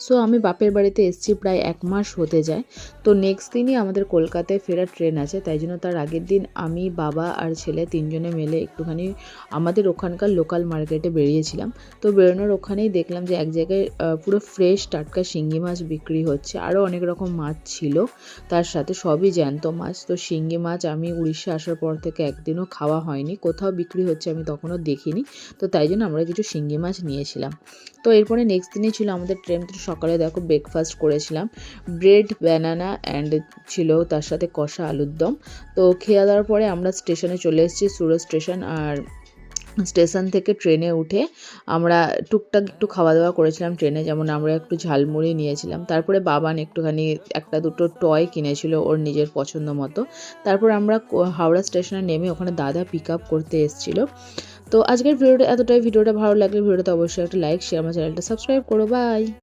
So আমি বাপের বাড়িতে এসেছি প্রায় 1 মাস হতে যায়। তো নেক্সট দিনই আমাদের কলকাতায় ফেরার ট্রেন আছে, তাই জন্য তার আগের দিন আমি, বাবা আর ছেলে 3 জনে মিলে একটুখানি আমাদের ওখানকার লোকাল মার্কেটে বেরিয়েছিলাম। তো বেরোনোর ওখানেই দেখলাম যে এক জায়গায় পুরো ফ্রেশ টাটকা শিঙ্গি মাছ বিক্রি হচ্ছে, আরও অনেক রকম মাছ ছিল, তার সাথে সবই জ্যান্ত মাছ। তো শিঙ্গি মাছ আমি উড়িষ্যা আসার পর থেকে একদিনও খাওয়া হয়নি, কোথাও বিক্রি হচ্ছে আমি তখনও দেখিনি। তো তাই জন্য আমরা কিছু শিঙ্গি মাছ নিয়েছিলাম। তো এরপরে নেক্সট দিনই ছিল আমাদের ট্রেন। তো সকালে দেখো ব্রেকফাস্ট করেছিলাম, ব্রেড, ব্যানানা অ্যান্ড ছিল তার সাথে কষা আলুর দম। তো খেয়ে দেওয়ার পরে আমরা স্টেশনে চলে এসেছি, সুরত স্টেশন। আর স্টেশন থেকে ট্রেনে উঠে আমরা টুকটাক একটু খাওয়া দাওয়া করেছিলাম ট্রেনে, যেমন আমরা একটু ঝালমুড়ি নিয়েছিলাম, তারপরে বাবান একটুখানি একটা দুটো টয় কিনেছিল ওর নিজের পছন্দ মতো। তারপর আমরা হাওড়া স্টেশনে নেমে ওখানে দাদা পিক আপ করতে এসেছিলো। তো আজকের ভিডিওটা এতটাই। ভিডিওটা ভালো লাগলে ভিডিওটা অবশ্যই একটা লাইক, শেয়ার, আমার চ্যানেলটা সাবস্ক্রাইব করো। বাই।